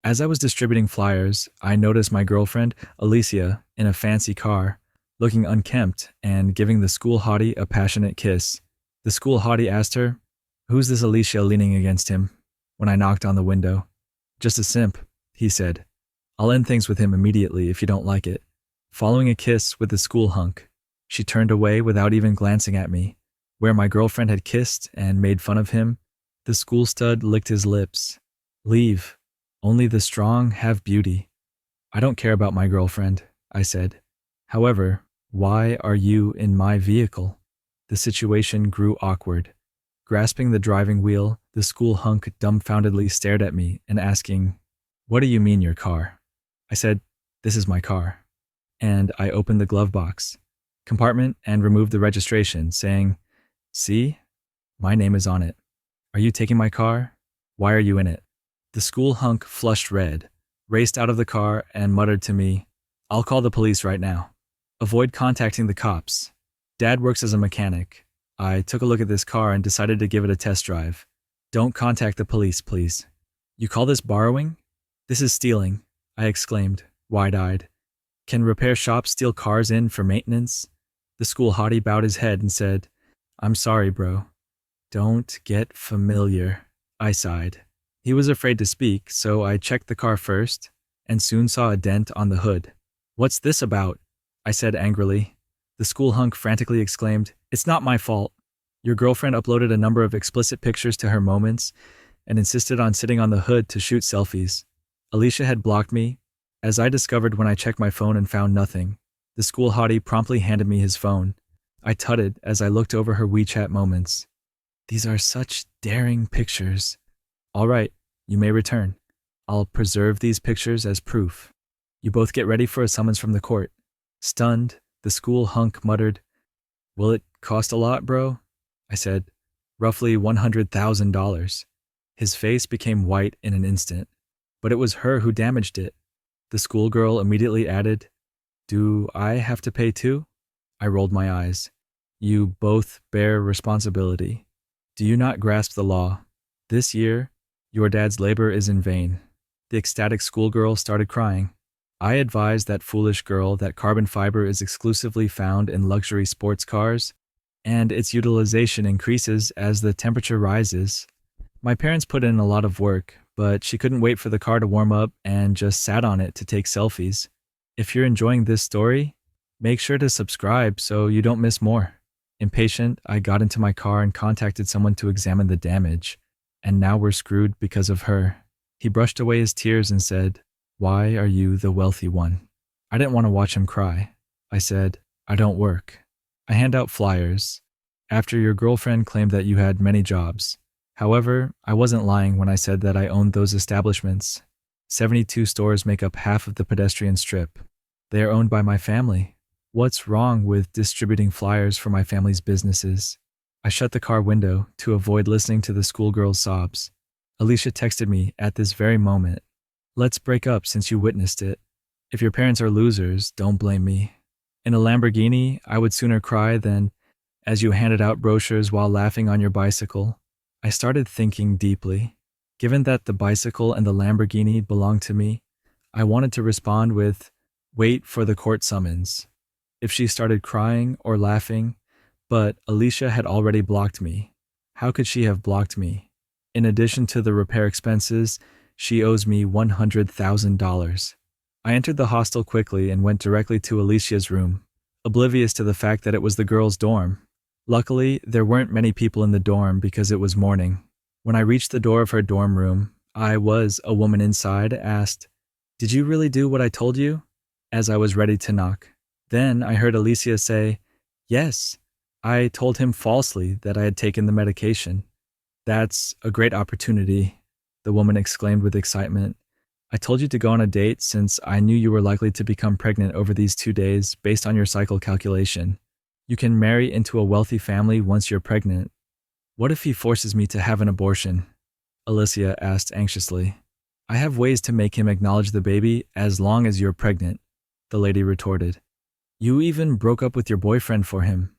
As I was distributing flyers, I noticed my girlfriend, Alicia, in a fancy car, looking unkempt and giving the school hottie a passionate kiss. The school hottie asked her, "Who's this Alicia leaning against him?" When I knocked on the window. "Just a simp," he said. "I'll end things with him immediately if you don't like it." Following a kiss with the school hunk, she turned away without even glancing at me. Where my girlfriend had kissed and made fun of him, the school stud licked his lips. "Leave. Only the strong have beauty." "I don't care about my girlfriend," I said. "However, why are you in my vehicle?" The situation grew awkward. Grasping the driving wheel, the school hunk dumbfoundedly stared at me and asking, "What do you mean your car?" I said, "This is my car." And I opened the glove box compartment and removed the registration, saying, "See? My name is on it. Are you taking my car? Why are you in it?" The school hunk flushed red, raced out of the car, and muttered to me, "I'll call the police right now. Avoid contacting the cops. Dad works as a mechanic. I took a look at this car and decided to give it a test drive. Don't contact the police, please." "You call this borrowing? This is stealing," I exclaimed, wide-eyed. "Can repair shops steal cars in for maintenance?" The school hottie bowed his head and said, "I'm sorry, bro." "Don't get familiar," I sighed. He was afraid to speak, so I checked the car first and soon saw a dent on the hood. "What's this about?" I said angrily. The school hunk frantically exclaimed, "It's not my fault. Your girlfriend uploaded a number of explicit pictures to her moments and insisted on sitting on the hood to shoot selfies. Alicia had blocked me, as I discovered when I checked my phone and found nothing. The school hottie promptly handed me his phone. I tutted as I looked over her WeChat moments. "These are such daring pictures." "All right, you may return. I'll preserve these pictures as proof. You both get ready for a summons from the court." Stunned, the school hunk muttered, "Will it cost a lot, bro?" I said, "Roughly $100,000. His face became white in an instant. "But it was her who damaged it." The schoolgirl immediately added, "Do I have to pay too?" I rolled my eyes. "You both bear responsibility. Do you not grasp the law? This year, your dad's labor is in vain." The ecstatic schoolgirl started crying. I advised that foolish girl that carbon fiber is exclusively found in luxury sports cars, and its utilization increases as the temperature rises. My parents put in a lot of work, but she couldn't wait for the car to warm up and just sat on it to take selfies. If you're enjoying this story, make sure to subscribe so you don't miss more. Impatient, I got into my car and contacted someone to examine the damage, and now we're screwed because of her. He brushed away his tears and said, "Why are you the wealthy one?" I didn't want to watch him cry. I said, "I don't work. I hand out flyers. After your girlfriend claimed that you had many jobs. However, I wasn't lying when I said that I owned those establishments. 72 stores make up half of the pedestrian strip. They are owned by my family. What's wrong with distributing flyers for my family's businesses?" I shut the car window to avoid listening to the schoolgirl's sobs. Alicia texted me at this very moment. "Let's break up since you witnessed it. If your parents are losers, don't blame me. In a Lamborghini, I would sooner cry than as you handed out brochures while laughing on your bicycle." I started thinking deeply. Given that the bicycle and the Lamborghini belonged to me, I wanted to respond with, "Wait for the court summons." If she started crying or laughing, but Alicia had already blocked me. How could she have blocked me? In addition to the repair expenses, she owes me $100,000. I entered the hostel quickly and went directly to Alicia's room, oblivious to the fact that it was the girls' dorm. Luckily, there weren't many people in the dorm because it was morning. When I reached the door of her dorm room, a woman inside, asked, "Did you really do what I told you?" as I was ready to knock. Then I heard Alicia say, "Yes, I told him falsely that I had taken the medication." "That's a great opportunity," the woman exclaimed with excitement. "I told you to go on a date since I knew you were likely to become pregnant over these 2 days based on your cycle calculation. You can marry into a wealthy family once you're pregnant." "What if he forces me to have an abortion?" Alicia asked anxiously. "I have ways to make him acknowledge the baby as long as you're pregnant," the lady retorted. "You even broke up with your boyfriend for him."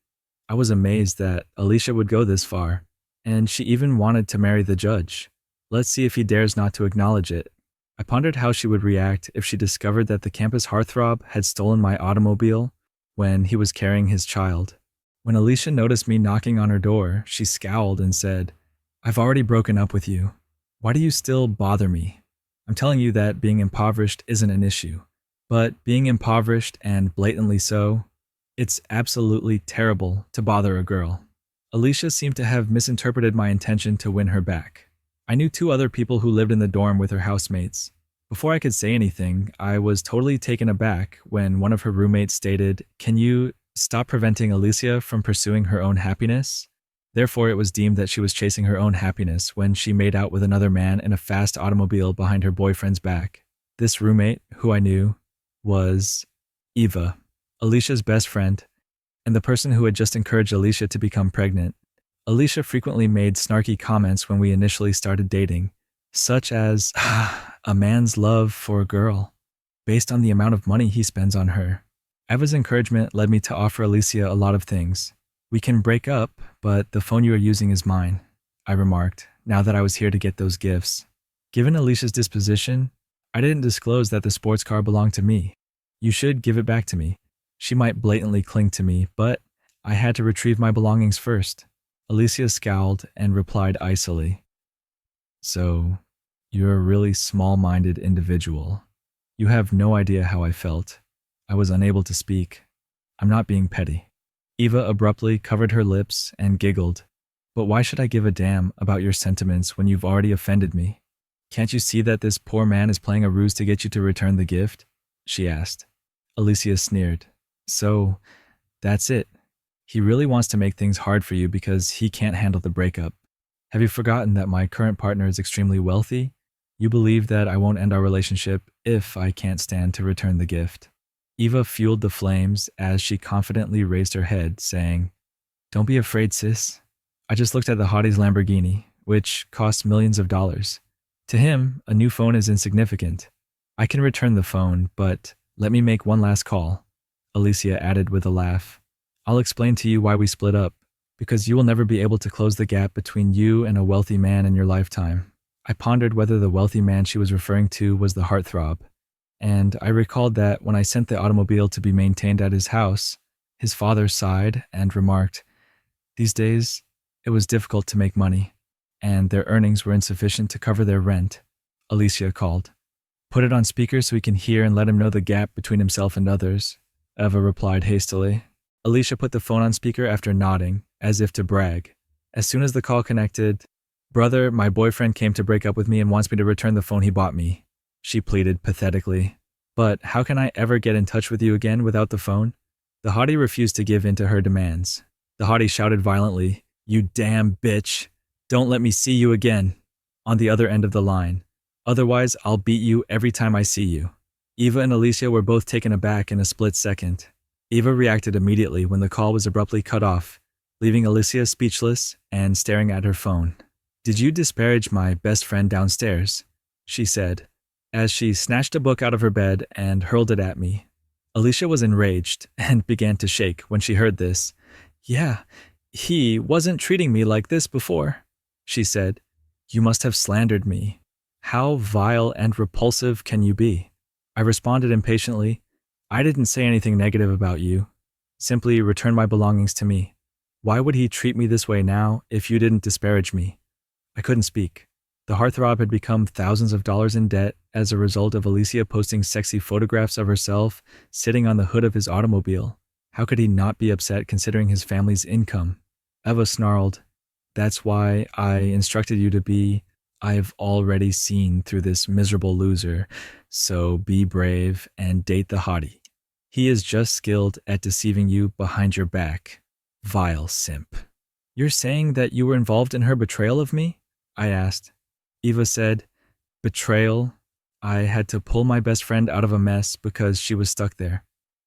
I was amazed that Alicia would go this far, and she even wanted to marry the judge. "Let's see if he dares not to acknowledge it." I pondered how she would react if she discovered that the campus heartthrob had stolen my automobile when he was carrying his child. When Alicia noticed me knocking on her door, she scowled and said, "I've already broken up with you. Why do you still bother me? I'm telling you that being impoverished isn't an issue. But being impoverished and blatantly so, it's absolutely terrible to bother a girl." Alicia seemed to have misinterpreted my intention to win her back. I knew 2 other people who lived in the dorm with her housemates. Before I could say anything, I was totally taken aback when one of her roommates stated, "Can you stop preventing Alicia from pursuing her own happiness?" Therefore, it was deemed that she was chasing her own happiness when she made out with another man in a fast automobile behind her boyfriend's back. This roommate, who I knew, was Eva, Alicia's best friend, and the person who had just encouraged Alicia to become pregnant. Alicia frequently made snarky comments when we initially started dating, such as, "a man's love for a girl, based on the amount of money he spends on her." Eva's encouragement led me to offer Alicia a lot of things. "We can break up, but the phone you are using is mine," I remarked, now that I was here to get those gifts. Given Alicia's disposition, I didn't disclose that the sports car belonged to me. "You should give it back to me." She might blatantly cling to me, but I had to retrieve my belongings first. Alicia scowled and replied icily, "So, you're a really small-minded individual. You have no idea how I felt." I was unable to speak. "I'm not being petty." Eva abruptly covered her lips and giggled. "But why should I give a damn about your sentiments when you've already offended me? Can't you see that this poor man is playing a ruse to get you to return the gift?" she asked. Alicia sneered. "So, that's it. He really wants to make things hard for you because he can't handle the breakup. Have you forgotten that my current partner is extremely wealthy? You believe that I won't end our relationship if I can't stand to return the gift." Eva fueled the flames as she confidently raised her head, saying, "Don't be afraid, sis. I just looked at the hottie's Lamborghini, which costs millions of dollars. To him, a new phone is insignificant. I can return the phone, but let me make one last call," Alicia added with a laugh. "I'll explain to you why we split up, because you will never be able to close the gap between you and a wealthy man in your lifetime." I pondered whether the wealthy man she was referring to was the heartthrob, and I recalled that when I sent the automobile to be maintained at his house, his father sighed and remarked, "These days, it was difficult to make money, and their earnings were insufficient to cover their rent." Alicia called. "Put it on speaker so he can hear and let him know the gap between himself and others," Eva replied hastily. Alicia put the phone on speaker after nodding, as if to brag. As soon as the call connected, "Brother, my boyfriend came to break up with me and wants me to return the phone he bought me," she pleaded pathetically. "But how can I ever get in touch with you again without the phone?" The hottie refused to give in to her demands. The hottie shouted violently, "You damn bitch! Don't let me see you again!" on the other end of the line. "Otherwise, I'll beat you every time I see you." Eva and Alicia were both taken aback in a split second. Eva reacted immediately when the call was abruptly cut off, leaving Alicia speechless and staring at her phone. "Did you disparage my best friend downstairs?" she said, as she snatched a book out of her bed and hurled it at me. Alicia was enraged and began to shake when she heard this. "Yeah, he wasn't treating me like this before," she said. "You must have slandered me. How vile and repulsive can you be?" I responded impatiently, "I didn't say anything negative about you. Simply return my belongings to me. Why would he treat me this way now if you didn't disparage me?" I couldn't speak. The heartthrob had become thousands of dollars in debt as a result of Alicia posting sexy photographs of herself sitting on the hood of his automobile. How could he not be upset considering his family's income? Eva snarled, "That's why I instructed you to be. I've already seen through this miserable loser, so be brave and date the hottie. He is just skilled at deceiving you behind your back. Vile simp." "You're saying that you were involved in her betrayal of me?" I asked. Eva said, "Betrayal? I had to pull my best friend out of a mess because she was stuck there."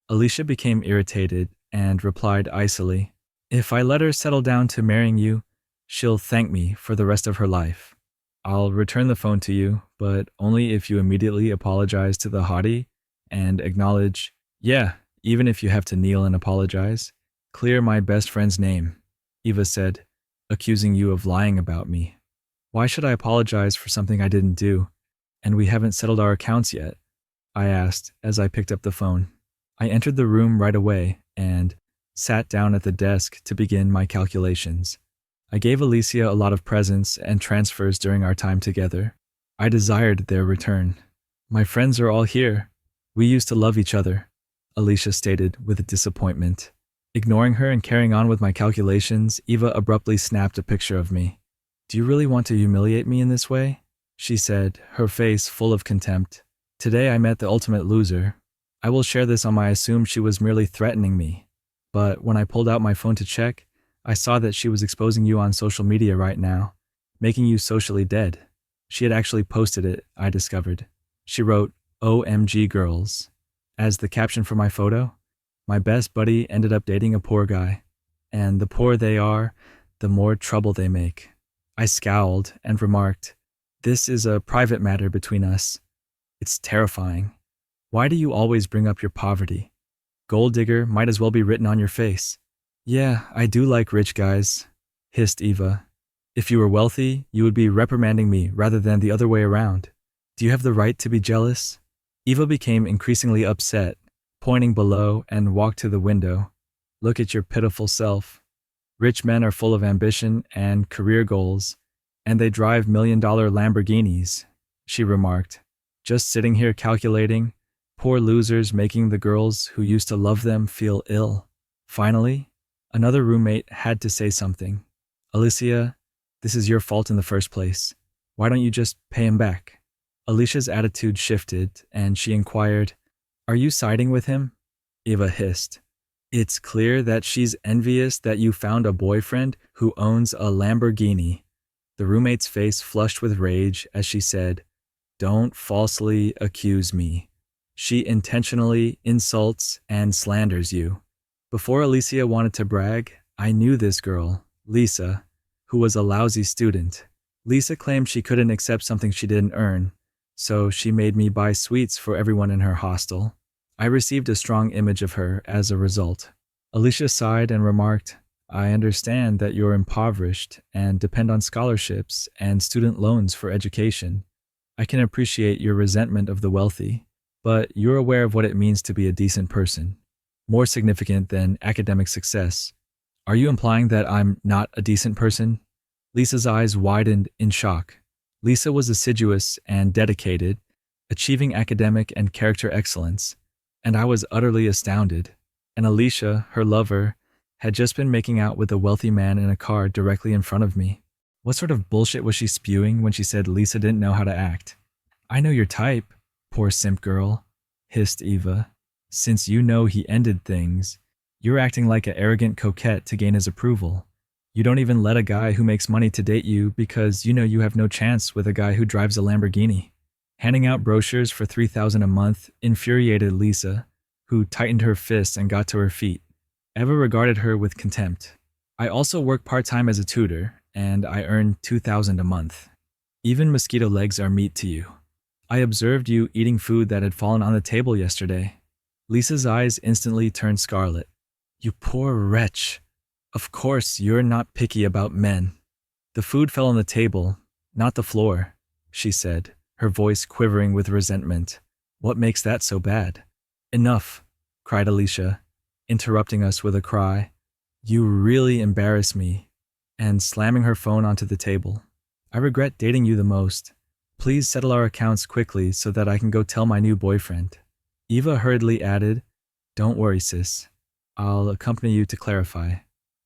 Alicia became irritated and replied icily, "If I let her settle down to marrying you, she'll thank me for the rest of her life. I'll return the phone to you, but only if you immediately apologize to the hottie and acknowledge, yeah, even if you have to kneel and apologize, clear my best friend's name," Eva said, "accusing you of lying about me. Why should I apologize for something I didn't do? And we haven't settled our accounts yet? I asked as I picked up the phone. I entered the room right away and sat down at the desk to begin my calculations. I gave Alicia a lot of presents and transfers during our time together. I desired their return. My friends are all here. We used to love each other, Alicia stated with disappointment. Ignoring her and carrying on with my calculations, Eva abruptly snapped a picture of me. Do you really want to humiliate me in this way? She said, her face full of contempt. Today I met the ultimate loser. I will share this on my assumed she was merely threatening me. But when I pulled out my phone to check, I saw that she was exposing you on social media right now, making you socially dead. She had actually posted it, I discovered. She wrote, OMG girls. As the caption for my photo, my best buddy ended up dating a poor guy. And the poorer they are, the more trouble they make. I scowled and remarked, this is a private matter between us. It's terrifying. Why do you always bring up your poverty? Gold digger might as well be written on your face. Yeah, I do like rich guys, hissed Eva. If you were wealthy, you would be reprimanding me rather than the other way around. Do you have the right to be jealous? Eva became increasingly upset, pointing below and walked to the window. Look at your pitiful self. Rich men are full of ambition and career goals, and they drive million-dollar Lamborghinis, she remarked. Just sitting here calculating, poor losers making the girls who used to love them feel ill. Finally, another roommate had to say something. Alicia, this is your fault in the first place. Why don't you just pay him back? Alicia's attitude shifted, and she inquired, are you siding with him? Eva hissed. It's clear that she's envious that you found a boyfriend who owns a Lamborghini. The roommate's face flushed with rage as she said, don't falsely accuse me. She intentionally insults and slanders you. Before Alicia wanted to brag, I knew this girl, Lisa, who was a lousy student. Lisa claimed she couldn't accept something she didn't earn, so she made me buy sweets for everyone in her hostel. I received a strong image of her as a result. Alicia sighed and remarked, I understand that you're impoverished and depend on scholarships and student loans for education. I can appreciate your resentment of the wealthy, but you're aware of what it means to be a decent person, more significant than academic success. Are you implying that I'm not a decent person? Lisa's eyes widened in shock. Lisa was assiduous and dedicated, achieving academic and character excellence, and I was utterly astounded. And Alicia, her lover, had just been making out with a wealthy man in a car directly in front of me. What sort of bullshit was she spewing when she said Lisa didn't know how to act? I know your type, poor simp girl, hissed Eva. Since you know he ended things, you're acting like an arrogant coquette to gain his approval. You don't even let a guy who makes money to date you because you know you have no chance with a guy who drives a Lamborghini. Handing out brochures for $3,000 a month infuriated Lisa, who tightened her fists and got to her feet. Eva regarded her with contempt. I also work part-time as a tutor, and I earn $2,000 a month. Even mosquito legs are meat to you. I observed you eating food that had fallen on the table yesterday. Lisa's eyes instantly turned scarlet. You poor wretch. Of course, you're not picky about men. The food fell on the table, not the floor, she said, her voice quivering with resentment. What makes that so bad? Enough, cried Alicia, interrupting us with a cry. You really embarrass me, and slamming her phone onto the table. I regret dating you the most. Please settle our accounts quickly so that I can go tell my new boyfriend. Eva hurriedly added, Don't worry, sis. I'll accompany you to clarify.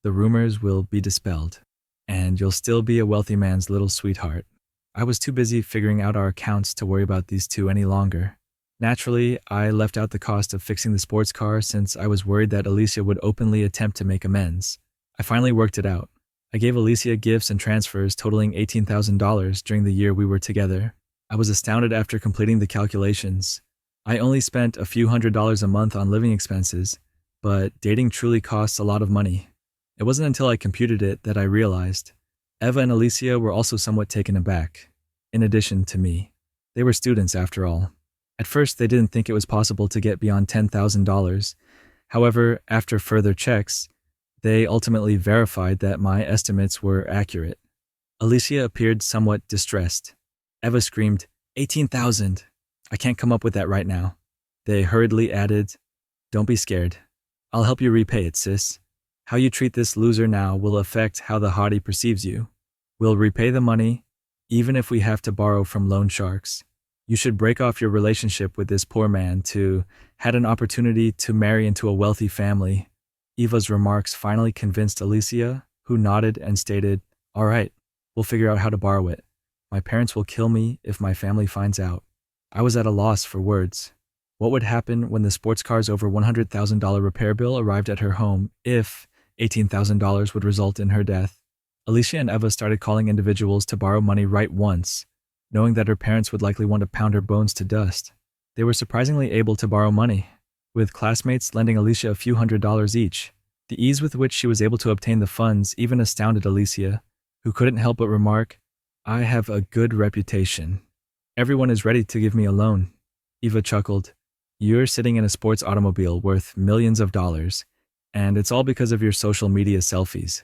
The rumors will be dispelled, and you'll still be a wealthy man's little sweetheart. I was too busy figuring out our accounts to worry about these two any longer. Naturally, I left out the cost of fixing the sports car since I was worried that Alicia would openly attempt to make amends. I finally worked it out. I gave Alicia gifts and transfers totaling $18,000 during the year we were together. I was astounded after completing the calculations. I only spent a few $100s a month on living expenses, but dating truly costs a lot of money. It wasn't until I computed it that I realized. Eva and Alicia were also somewhat taken aback, in addition to me. They were students after all. At first, they didn't think it was possible to get beyond $10,000. However, after further checks, they ultimately verified that my estimates were accurate. Alicia appeared somewhat distressed. Eva screamed, 18,000. I can't come up with that right now. They hurriedly added, don't be scared. I'll help you repay it, sis. How you treat this loser now will affect how the hottie perceives you. We'll repay the money, even if we have to borrow from loan sharks. You should break off your relationship with this poor man to had an opportunity to marry into a wealthy family. Eva's remarks finally convinced Alicia, who nodded and stated, all right, we'll figure out how to borrow it. My parents will kill me if my family finds out. I was at a loss for words. What would happen when the sports car's over $100,000 repair bill arrived at her home if $18,000 would result in her death? Alicia and Eva started calling individuals to borrow money right once, knowing that her parents would likely want to pound her bones to dust. They were surprisingly able to borrow money, with classmates lending Alicia a few $100s each. The ease with which she was able to obtain the funds even astounded Alicia, who couldn't help but remark, I have a good reputation. Everyone is ready to give me a loan. Eva chuckled. You're sitting in a sports automobile worth millions of dollars, and it's all because of your social media selfies.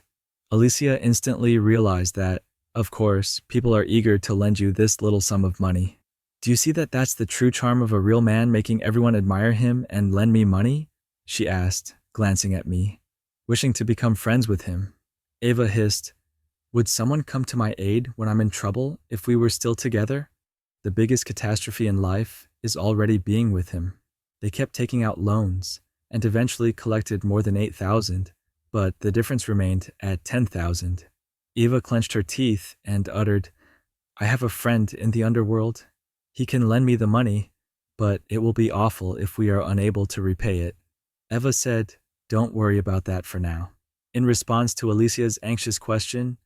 Alicia instantly realized that, of course, people are eager to lend you this little sum of money. Do you see that that's the true charm of a real man, making everyone admire him and lend me money? She asked, glancing at me, wishing to become friends with him. Eva hissed, would someone come to my aid when I'm in trouble if we were still together? The biggest catastrophe in life is already being with him. They kept taking out loans and eventually collected more than 8,000, but the difference remained at 10,000. Eva clenched her teeth and uttered, I have a friend in the underworld. He can lend me the money, but it will be awful if we are unable to repay it. Eva said, don't worry about that for now. In response to Alicia's anxious question,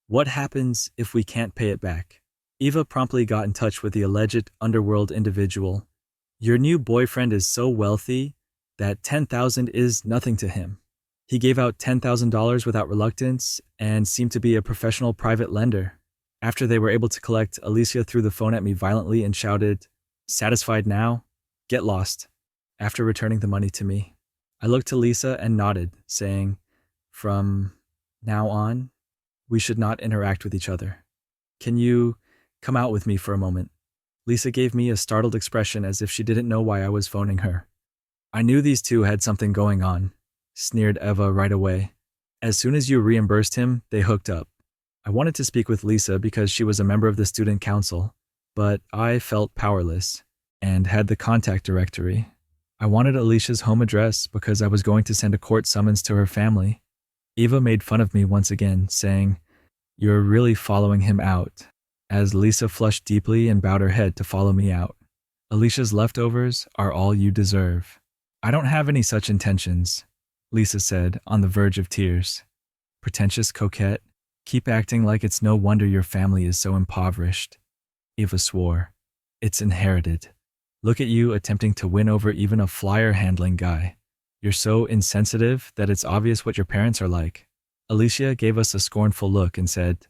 what happens if we can't pay it back? Eva promptly got in touch with the alleged underworld individual. Your new boyfriend is so wealthy that 10,000 is nothing to him. He gave out $10,000 without reluctance and seemed to be a professional private lender. After they were able to collect, Alicia threw the phone at me violently and shouted, satisfied now? Get lost. After returning the money to me, I looked to Lisa and nodded, saying, from now on, we should not interact with each other. Can you come out with me for a moment? Lisa gave me a startled expression as if she didn't know why I was phoning her. I knew these two had something going on, sneered Eva right away. As soon as you reimbursed him, they hooked up. I wanted to speak with Lisa because she was a member of the student council, but I felt powerless and had the contact directory. I wanted Alicia's home address because I was going to send a court summons to her family. Eva made fun of me once again, saying, you're really following him out, as Lisa flushed deeply and bowed her head to follow me out. Alicia's leftovers are all you deserve. I don't have any such intentions, Lisa said, on the verge of tears. Pretentious coquette, keep acting like it's no wonder your family is so impoverished. Eva swore. It's inherited. Look at you attempting to win over even a flyer-handling guy. You're so insensitive that it's obvious what your parents are like. Alicia gave us a scornful look and said,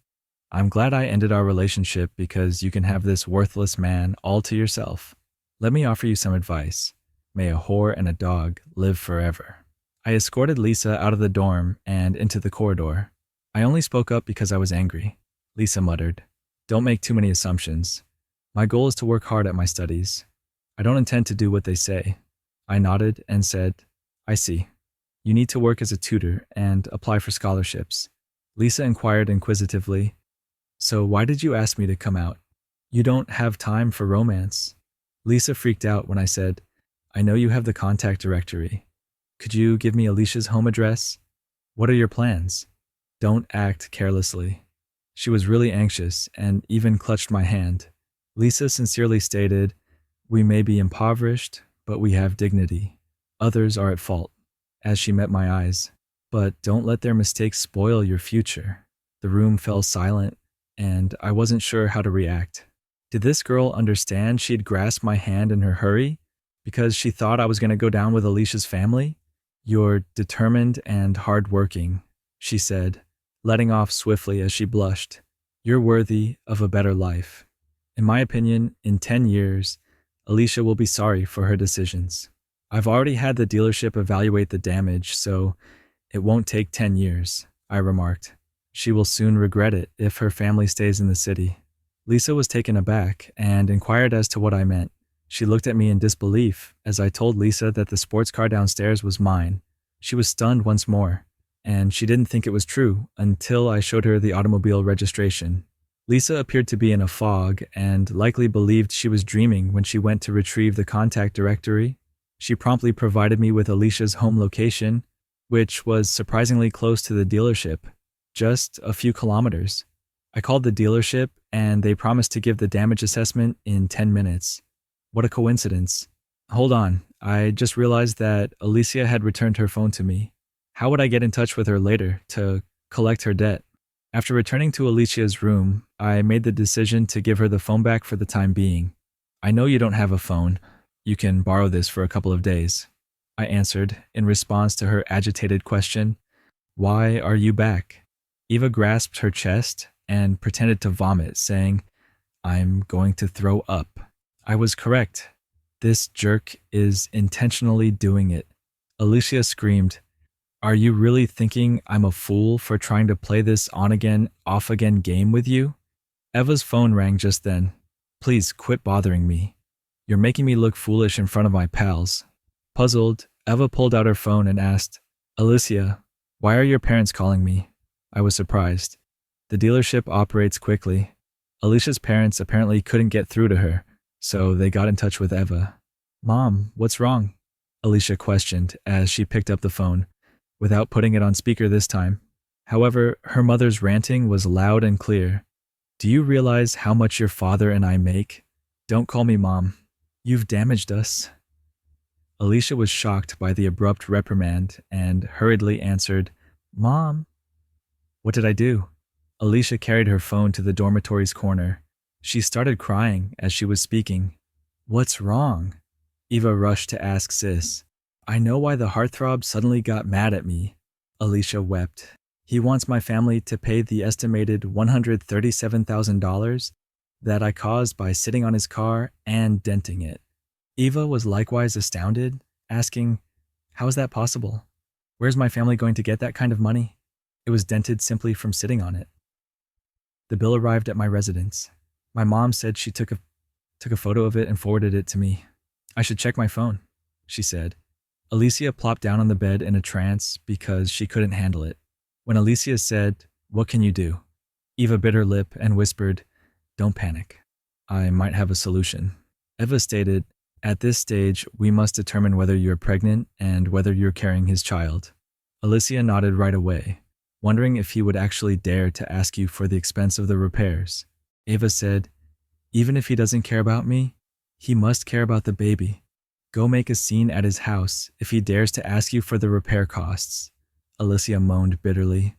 I'm glad I ended our relationship because you can have this worthless man all to yourself. Let me offer you some advice. May a whore and a dog live forever. I escorted Lisa out of the dorm and into the corridor. I only spoke up because I was angry. Lisa muttered, don't make too many assumptions. My goal is to work hard at my studies. I don't intend to do what they say. I nodded and said, I see. You need to work as a tutor and apply for scholarships. Lisa inquired inquisitively, so why did you ask me to come out? You don't have time for romance. Lisa freaked out when I said, I know you have the contact directory. Could you give me Alicia's home address? What are your plans? Don't act carelessly. She was really anxious and even clutched my hand. Lisa sincerely stated, we may be impoverished, but we have dignity. Others are at fault, as she met my eyes. But don't let their mistakes spoil your future. The room fell silent, and I wasn't sure how to react. Did this girl understand she'd grasped my hand in her hurry because she thought I was going to go down with Alicia's family? You're determined and hardworking, she said, letting off swiftly as she blushed. You're worthy of a better life. In my opinion, in 10 years, Alicia will be sorry for her decisions. I've already had the dealership evaluate the damage, so it won't take 10 years, I remarked. She will soon regret it if her family stays in the city. Lisa was taken aback and inquired as to what I meant. She looked at me in disbelief as I told Lisa that the sports car downstairs was mine. She was stunned once more, and she didn't think it was true until I showed her the automobile registration. Lisa appeared to be in a fog and likely believed she was dreaming when she went to retrieve the contact directory. She promptly provided me with Alicia's home location, which was surprisingly close to the dealership, just a few kilometers. I called the dealership and they promised to give the damage assessment in 10 minutes. What a coincidence. Hold on, I just realized that Alicia had returned her phone to me. How would I get in touch with her later to collect her debt? After returning to Alicia's room, I made the decision to give her the phone back for the time being. I know you don't have a phone. You can borrow this for a couple of days, I answered in response to her agitated question. Why are you back? Eva grasped her chest and pretended to vomit, saying, I'm going to throw up. I was correct. This jerk is intentionally doing it. Alicia screamed, Are you really thinking I'm a fool for trying to play this on-again, off-again game with you? Eva's phone rang just then. Please quit bothering me. You're making me look foolish in front of my pals. Puzzled, Eva pulled out her phone and asked, Alicia, why are your parents calling me? I was surprised. The dealership operates quickly. Alicia's parents apparently couldn't get through to her, so they got in touch with Eva. Mom, what's wrong? Alicia questioned as she picked up the phone, without putting it on speaker this time. However, her mother's ranting was loud and clear. Do you realize how much your father and I make? Don't call me Mom. You've damaged us. Alicia was shocked by the abrupt reprimand and hurriedly answered, Mom. What did I do? Alicia carried her phone to the dormitory's corner. She started crying as she was speaking. What's wrong? Eva rushed to ask Sis. I know why the heartthrob suddenly got mad at me. Alicia wept. He wants my family to pay the estimated $137,000 that I caused by sitting on his car and denting it. Eva was likewise astounded, asking, How is that possible? Where's my family going to get that kind of money? It was dented simply from sitting on it. The bill arrived at my residence. My mom said she took a photo of it and forwarded it to me. I should check my phone, she said. Alicia plopped down on the bed in a trance because she couldn't handle it. When Alicia said, What can you do? Eva bit her lip and whispered, Don't panic. I might have a solution. Eva stated, At this stage, we must determine whether you're pregnant and whether you're carrying his child. Alicia nodded right away, wondering if he would actually dare to ask you for the expense of the repairs. Eva said, Even if he doesn't care about me, he must care about the baby. Go make a scene at his house if he dares to ask you for the repair costs. Alicia moaned bitterly.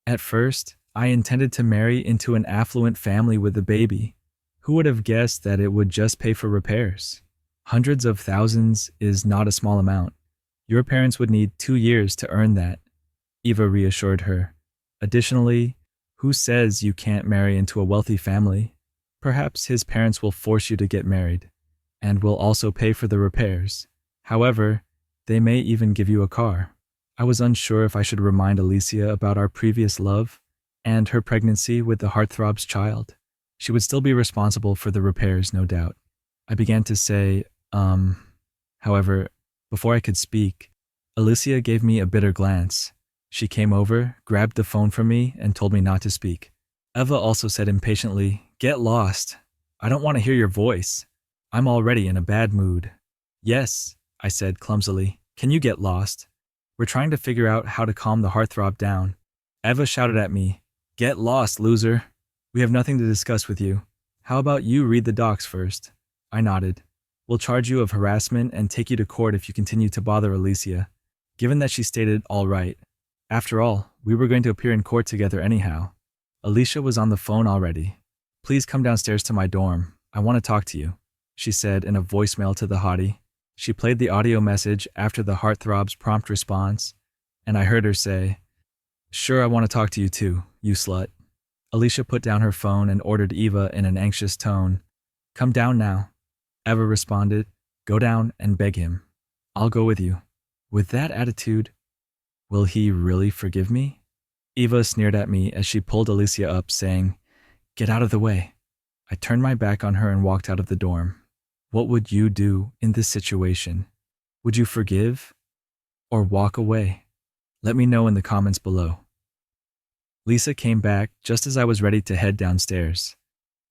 At first, I intended to marry into an affluent family with a baby. Who would have guessed that it would just pay for repairs? Hundreds of thousands is not a small amount. Your parents would need 2 years to earn that, Eva reassured her. Additionally, who says you can't marry into a wealthy family? Perhaps his parents will force you to get married, and will also pay for the repairs. However, they may even give you a car. I was unsure if I should remind Alicia about our previous love and her pregnancy with the heartthrob's child. She would still be responsible for the repairs, no doubt. I began to say, However, before I could speak, Alicia gave me a bitter glance. She came over, grabbed the phone from me, and told me not to speak. Eva also said impatiently, Get lost. I don't want to hear your voice. I'm already in a bad mood. Yes, I said clumsily. Can you get lost? We're trying to figure out how to calm the heartthrob down. Eva shouted at me, Get lost, loser. We have nothing to discuss with you. How about you read the docs first? I nodded. We'll charge you of harassment and take you to court if you continue to bother Alicia. Given that she stated all right. After all, we were going to appear in court together anyhow. Alicia was on the phone already. Please come downstairs to my dorm. I want to talk to you, she said in a voicemail to the hottie. She played the audio message after the heartthrob's prompt response, and I heard her say, Sure, I want to talk to you too, you slut. Alicia put down her phone and ordered Eva in an anxious tone, Come down now. Eva responded, Go down and beg him. I'll go with you. With that attitude, will he really forgive me? Eva sneered at me as she pulled Alicia up, saying, Get out of the way. I turned my back on her and walked out of the dorm. What would you do in this situation? Would you forgive or walk away? Let me know in the comments below. Lisa came back just as I was ready to head downstairs.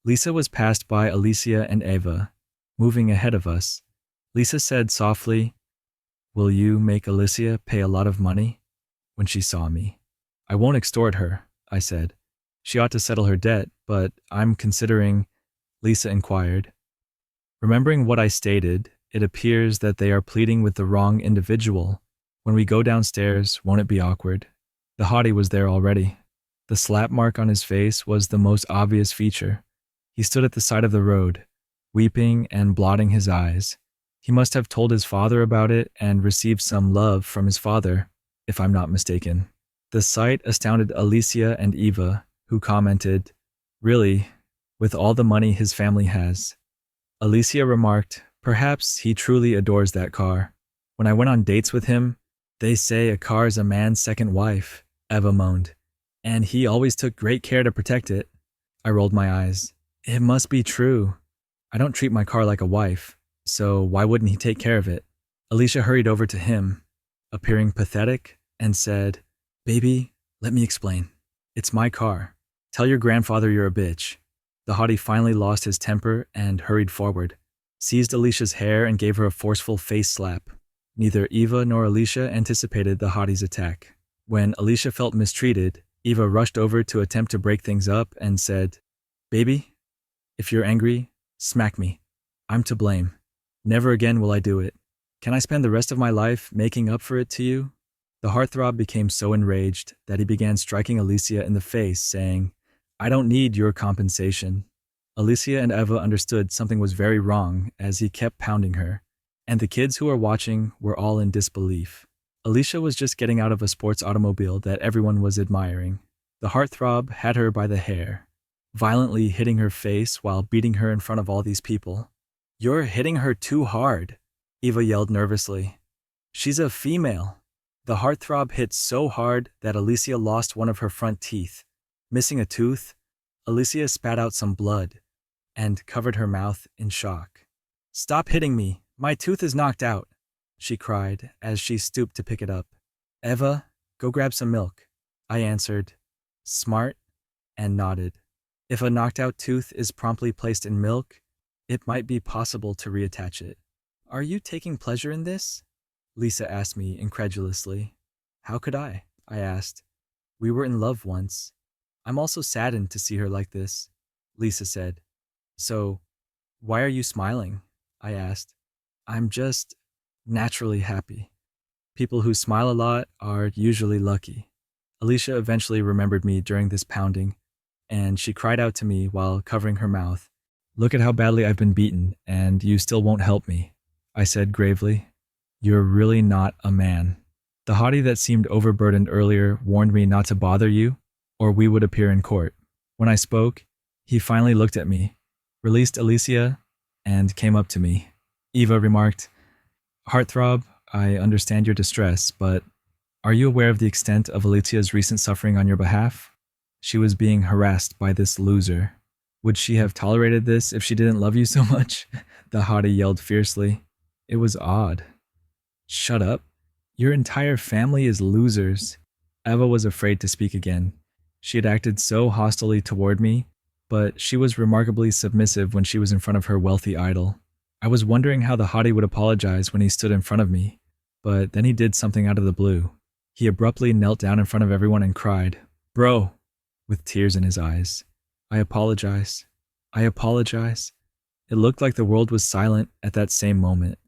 Lisa was passed by Alicia and Eva, moving ahead of us. Lisa said softly, "Will you make Alicia pay a lot of money?" When she saw me. "I won't extort her," I said. "She ought to settle her debt, but I'm considering," Lisa inquired. Remembering what I stated, it appears that they are pleading with the wrong individual. When we go downstairs, won't it be awkward? The hottie was there already. The slap mark on his face was the most obvious feature. He stood at the side of the road, weeping and blotting his eyes. He must have told his father about it and received some love from his father, if I'm not mistaken. The sight astounded Alicia and Eva, who commented, "Really, with all the money his family has." Alicia remarked, "Perhaps he truly adores that car. When I went on dates with him, they say a car is a man's second wife," Eva moaned. "And he always took great care to protect it." I rolled my eyes. "It must be true. I don't treat my car like a wife, so why wouldn't he take care of it?" Alicia hurried over to him, appearing pathetic, and said, "Baby, let me explain. It's my car. Tell your grandfather you're a bitch." The hottie finally lost his temper and hurried forward, seized Alicia's hair and gave her a forceful face slap. Neither Eva nor Alicia anticipated the hottie's attack. When Alicia felt mistreated, Eva rushed over to attempt to break things up and said, "Baby, if you're angry, smack me. I'm to blame. Never again will I do it. Can I spend the rest of my life making up for it to you?" The heartthrob became so enraged that he began striking Alicia in the face, saying, "I don't need your compensation." Alicia and Eva understood something was very wrong as he kept pounding her, and the kids who were watching were all in disbelief. Alicia was just getting out of a sports automobile that everyone was admiring. The heartthrob had her by the hair, violently hitting her face while beating her in front of all these people. "You're hitting her too hard," Eva yelled nervously. "She's a female." The heartthrob hit so hard that Alicia lost one of her front teeth. Missing a tooth, Alicia spat out some blood and covered her mouth in shock. "Stop hitting me. My tooth is knocked out," she cried as she stooped to pick it up. "Eva, go grab some milk," I answered, smart, and nodded. If a knocked-out tooth is promptly placed in milk, it might be possible to reattach it. "Are you taking pleasure in this?" Lisa asked me incredulously. "How could I?" I asked. "We were in love once." "I'm also saddened to see her like this," Lisa said. "So, why are you smiling?" I asked. "I'm just naturally happy. People who smile a lot are usually lucky." Alicia eventually remembered me during this pounding, and she cried out to me while covering her mouth. "Look at how badly I've been beaten, and you still won't help me," I said gravely. "You're really not a man. The hottie that seemed overburdened earlier warned me not to bother you, or we would appear in court." When I spoke, he finally looked at me, released Alicia, and came up to me. Eva remarked, "Heartthrob, I understand your distress, but are you aware of the extent of Alicia's recent suffering on your behalf? She was being harassed by this loser. Would she have tolerated this if she didn't love you so much?" The hottie yelled fiercely. It was odd. "Shut up. Your entire family is losers." Eva was afraid to speak again. She had acted so hostilely toward me, but she was remarkably submissive when she was in front of her wealthy idol. I was wondering how the hottie would apologize when he stood in front of me, but then he did something out of the blue. He abruptly knelt down in front of everyone and cried, "Bro," with tears in his eyes. "I apologize. I apologize." It looked like the world was silent at that same moment.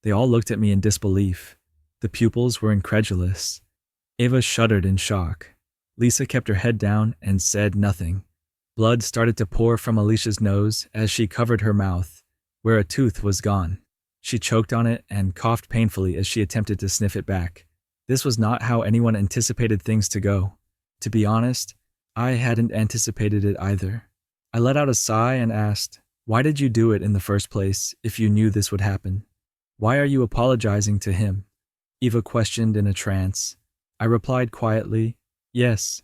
They all looked at me in disbelief. The pupils were incredulous. Eva shuddered in shock. Lisa kept her head down and said nothing. Blood started to pour from Alicia's nose as she covered her mouth, where a tooth was gone. She choked on it and coughed painfully as she attempted to sniff it back. This was not how anyone anticipated things to go. To be honest, I hadn't anticipated it either. I let out a sigh and asked, "Why did you do it in the first place if you knew this would happen? Why are you apologizing to him?" Eva questioned in a trance. I replied quietly, "Yes,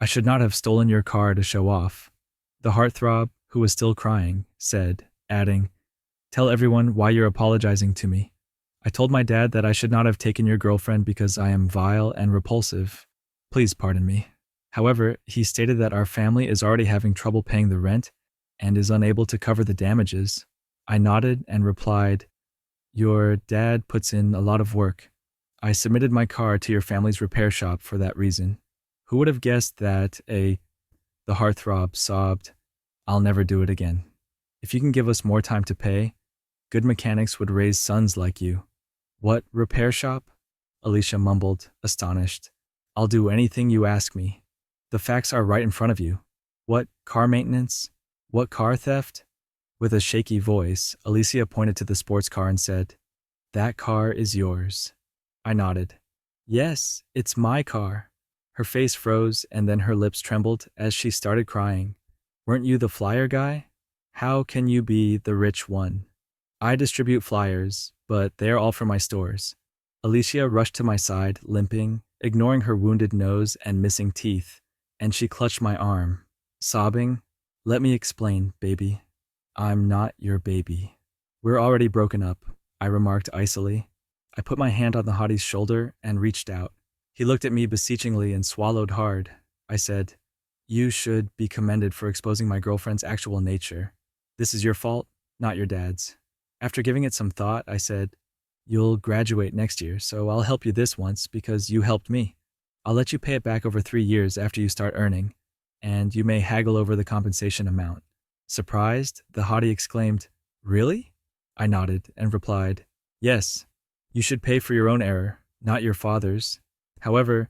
I should not have stolen your car to show off." The heartthrob, who was still crying, said, adding, "Tell everyone why you're apologizing to me. I told my dad that I should not have taken your girlfriend because I am vile and repulsive. Please pardon me." However, he stated that our family is already having trouble paying the rent and is unable to cover the damages. I nodded and replied, "Your dad puts in a lot of work. I submitted my car to your family's repair shop for that reason." Who would have guessed that the heartthrob sobbed, "I'll never do it again. If you can give us more time to pay, good mechanics would raise sons like you." "What repair shop?" Alicia mumbled, astonished. "I'll do anything you ask me. The facts are right in front of you. What car maintenance? What car theft?" With a shaky voice, Alicia pointed to the sports car and said, "That car is yours." I nodded. "Yes, it's my car." Her face froze and then her lips trembled as she started crying. "Weren't you the flyer guy? How can you be the rich one?" "I distribute flyers, but they're all for my stores." Alicia rushed to my side, limping, ignoring her wounded nose and missing teeth, and she clutched my arm, sobbing, "Let me explain, baby. I'm not your baby." "We're already broken up," I remarked icily. I put my hand on the hottie's shoulder and reached out. He looked at me beseechingly and swallowed hard. I said, "You should be commended for exposing my girlfriend's actual nature. This is your fault, not your dad's." After giving it some thought, I said, "You'll graduate next year, so I'll help you this once because you helped me. I'll let you pay it back over 3 years after you start earning, and you may haggle over the compensation amount." Surprised, the hottie exclaimed, "Really?" I nodded and replied, "Yes. You should pay for your own error, not your father's. However,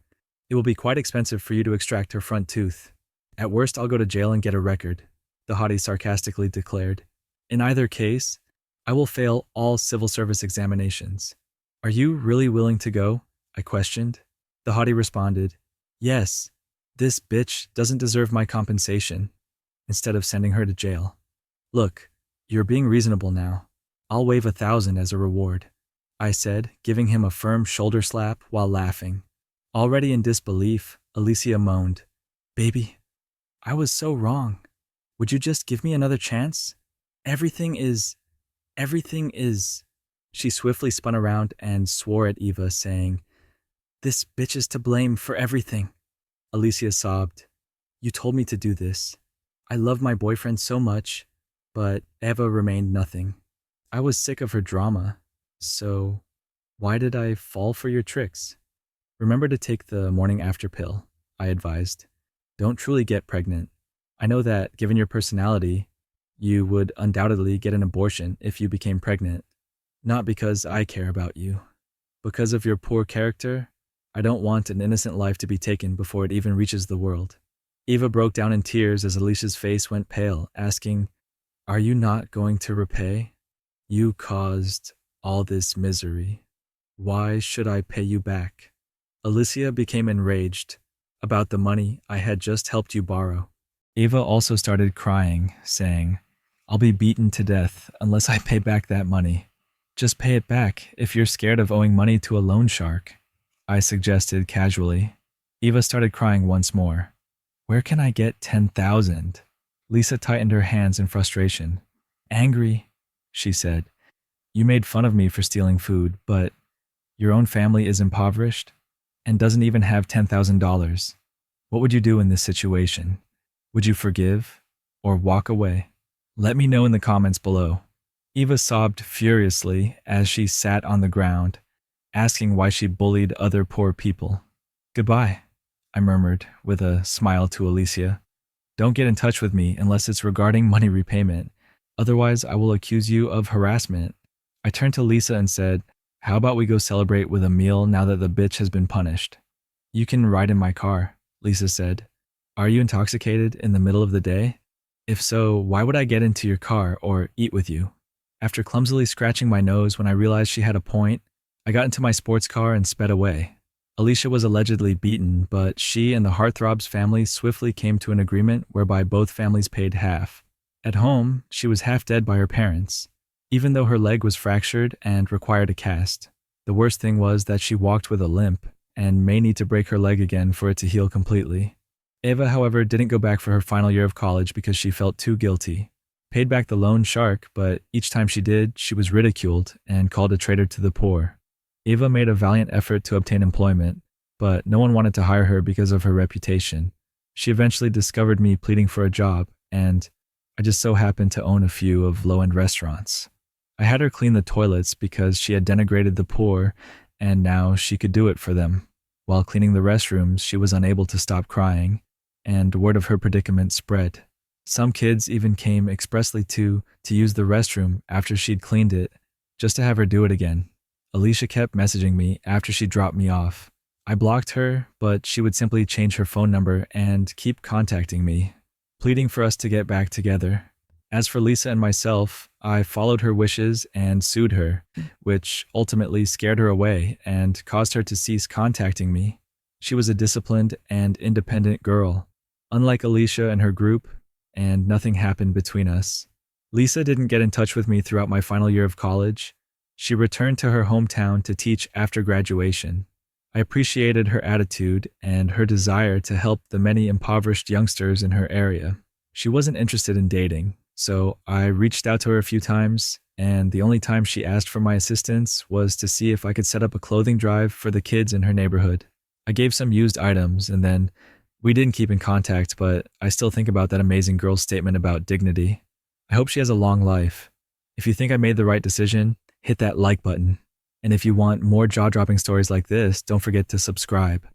it will be quite expensive for you to extract her front tooth. At worst, I'll go to jail and get a record," the hottie sarcastically declared. "In either case, I will fail all civil service examinations." "Are you really willing to go?" I questioned. The hottie responded, "Yes, this bitch doesn't deserve my compensation," instead of sending her to jail. "Look, you're being reasonable now. I'll waive 1,000 as a reward," I said, giving him a firm shoulder slap while laughing. Already in disbelief, Alicia moaned, "Baby, I was so wrong. Would you just give me another chance? Everything is... She swiftly spun around and swore at Eva, saying, "This bitch is to blame for everything." Alicia sobbed, "You told me to do this. I love my boyfriend so much," but Eva remained nothing. I was sick of her drama. "So, why did I fall for your tricks?" "Remember to take the morning after pill," I advised. "Don't truly get pregnant. I know that, given your personality, you would undoubtedly get an abortion if you became pregnant. Not because I care about you. Because of your poor character, I don't want an innocent life to be taken before it even reaches the world." Eva broke down in tears as Alicia's face went pale, asking, "Are you not going to repay? You caused all this misery. Why should I pay you back?" Alicia became enraged about the money I had just helped you borrow. Eva also started crying, saying, "I'll be beaten to death unless I pay back that money." "Just pay it back if you're scared of owing money to a loan shark," I suggested casually. Eva started crying once more. "Where can I get 10,000? Lisa tightened her hands in frustration. "Angry," she said. "You made fun of me for stealing food, but your own family is impoverished and doesn't even have $10,000. What would you do in this situation? Would you forgive or walk away? Let me know in the comments below." Eva sobbed furiously as she sat on the ground, asking why she bullied other poor people. "Goodbye," I murmured with a smile to Alicia. "Don't get in touch with me unless it's regarding money repayment. Otherwise, I will accuse you of harassment." I turned to Lisa and said, "How about we go celebrate with a meal now that the bitch has been punished?" "You can ride in my car," Lisa said. "Are you intoxicated in the middle of the day? If so, why would I get into your car or eat with you?" After clumsily scratching my nose when I realized she had a point, I got into my sports car and sped away. Alicia was allegedly beaten, but she and the heartthrob's family swiftly came to an agreement whereby both families paid half. At home, she was half dead by her parents, even though her leg was fractured and required a cast. The worst thing was that she walked with a limp and may need to break her leg again for it to heal completely. Eva, however, didn't go back for her final year of college because she felt too guilty. paid back the loan shark, but each time she did, she was ridiculed and called a traitor to the poor. Ava made a valiant effort to obtain employment, but no one wanted to hire her because of her reputation. She eventually discovered me pleading for a job, and I just so happened to own a few of low-end restaurants. I had her clean the toilets because she had denigrated the poor, and now she could do it for them. While cleaning the restrooms, she was unable to stop crying, and word of her predicament spread. Some kids even came expressly to use the restroom after she'd cleaned it, just to have her do it again. Alicia kept messaging me after she dropped me off. I blocked her, but she would simply change her phone number and keep contacting me, pleading for us to get back together. As for Lisa and myself, I followed her wishes and sued her, which ultimately scared her away and caused her to cease contacting me. She was a disciplined and independent girl, unlike Alicia and her group, and nothing happened between us. Lisa didn't get in touch with me throughout my final year of college. She returned to her hometown to teach after graduation. I appreciated her attitude and her desire to help the many impoverished youngsters in her area. She wasn't interested in dating, so I reached out to her a few times, and the only time she asked for my assistance was to see if I could set up a clothing drive for the kids in her neighborhood. I gave some used items, and then we didn't keep in contact, but I still think about that amazing girl's statement about dignity. I hope she has a long life. If you think I made the right decision, hit that like button. And if you want more jaw-dropping stories like this, don't forget to subscribe.